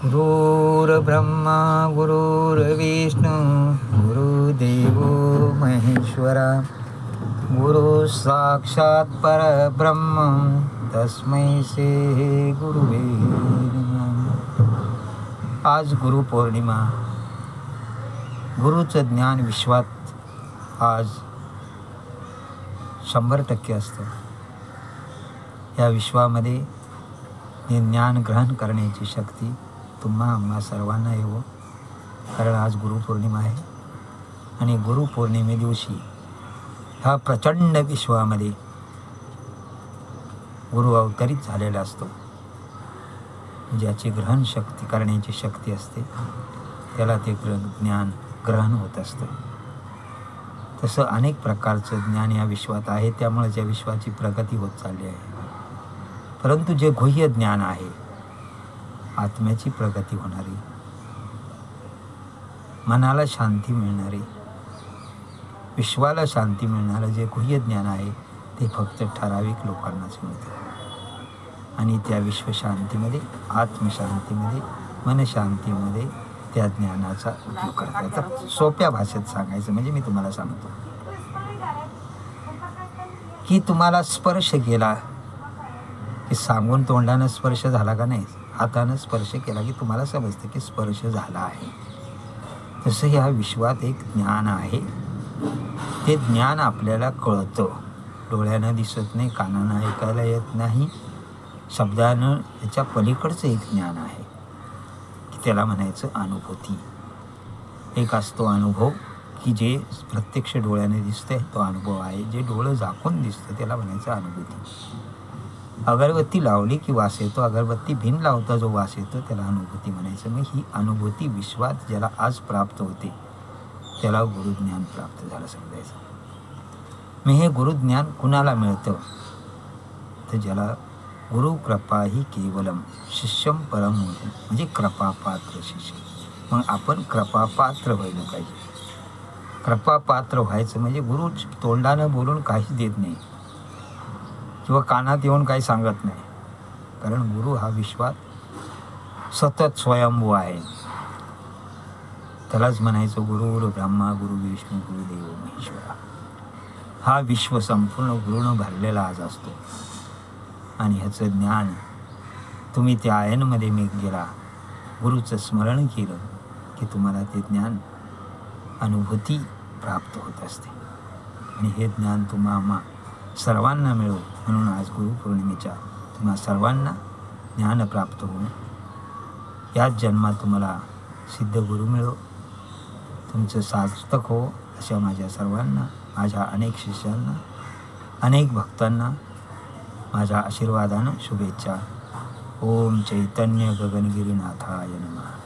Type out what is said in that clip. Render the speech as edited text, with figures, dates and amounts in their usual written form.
गुरुर्ब्रह्मा गुरुर्विष्णू गुरुदेवो महेश्वरा गुरु साक्षात परब्रह्म तस्मै श्री गुरुवे नमः। आज गुरुपौर्णिमा। गुरुचं ज्ञान विश्वात आज 100% असतं। या विश्वामध्ये हे ज्ञान ग्रहण करण्याची शक्ती आम्हा सर्वांना येवो, कारण आज गुरुपौर्णिमा आहे आणि गुरुपौर्णिमे दिवशी ह्या प्रचंड विश्वामध्ये गुरु अवतरित झालेला असतो। ज्याची ग्रहण शक्ती करण्याची शक्ती असते त्याला ते ज्ञान ग्रहण होत असतं। तसं अनेक प्रकारचं ज्ञान या विश्वात आहे, त्यामुळे या विश्वाची प्रगती होत चालली आहे। परंतु जे गुह्य ज्ञान आहे, आत्म्याची प्रगती होणारी, मनाला शांती मिळणारी, विश्वाला शांती मिळणारं जे गुह्य ज्ञान आहे ते फक्त ठराविक लोकांनाच मिळतं। आणि त्या विश्वशांतीमध्ये, आत्मशांतीमध्ये, मनशांतीमध्ये त्या ज्ञानाचा उपयोग करता येतो। सोप्या भाषेत सांगायचं म्हणजे मी तुम्हाला सांगतो की तुम्हाला स्पर्श केला की सांगून तोंडानं स्पर्श झाला का नाही, हातानं स्पर्श केला की तुम्हाला समजतं की स्पर्श झाला आहे। तसं ह्या विश्वात एक ज्ञान आहे, ते ज्ञान आपल्याला कळतं। डोळ्यानं दिसत नाही, कानानं ऐकायला येत नाही, शब्दानं त्याच्या पलीकडचं एक ज्ञान आहे की त्याला म्हणायचं अनुभूती। एक असतो अनुभव की जे प्रत्यक्ष डोळ्याने दिसतंय तो अनुभव आहे, जे डोळं झाकून दिसतं त्याला म्हणायचं अनुभूती। अगरबत्ती लावली की वास येतो, अगरबत्ती भिन लावता जो वास येतो त्याला अनुभूती म्हणायचं। मग ही अनुभूती विश्वात ज्याला आज प्राप्त होते त्याला गुरुज्ञान प्राप्त झालं समजायचं। मग हे गुरुज्ञान कुणाला मिळतं तर ज्याला गुरु कृपा ही केवलम शिष्यम परम, म्हणजे कृपापात्र शिष्य। मग आपण कृपापात्र व्हायला पाहिजे। कृपापात्र व्हायचं म्हणजे गुरु तोंडानं बोलून काहीच देत नाही किंवा कानात येऊन काही सांगत नाही, कारण गुरु हा विश्वात सतत स्वयंभू आहे। त्यालाच म्हणायचं गुरुर् ब्रह्मा गुरु विष्णू गुरुदेव महेश्वरा। हा विश्व संपूर्ण गुरुनं भरलेला आज असतो आणि ह्याचं ज्ञान तुम्ही त्या आयनमध्ये गेला, गुरुचं स्मरण केलं की तुम्हाला ते ज्ञान अनुभूती प्राप्त होत असते आणि हे ज्ञान तुम्हा सर्वांना मिळो। म्हणून आज गुरुपौर्णिमेच्या तुम्हा सर्वांना ज्ञान प्राप्त होऊन याच जन्मात तुम्हाला सिद्ध गुरु मिळो, तुमचं सार्थक हो, अशा माझ्या सर्वांना, माझ्या अनेक शिष्यांना, अनेक भक्तांना माझ्या आशीर्वादानं शुभेच्छा। ओम चैतन्य गगनगिरीनाथाय नमः।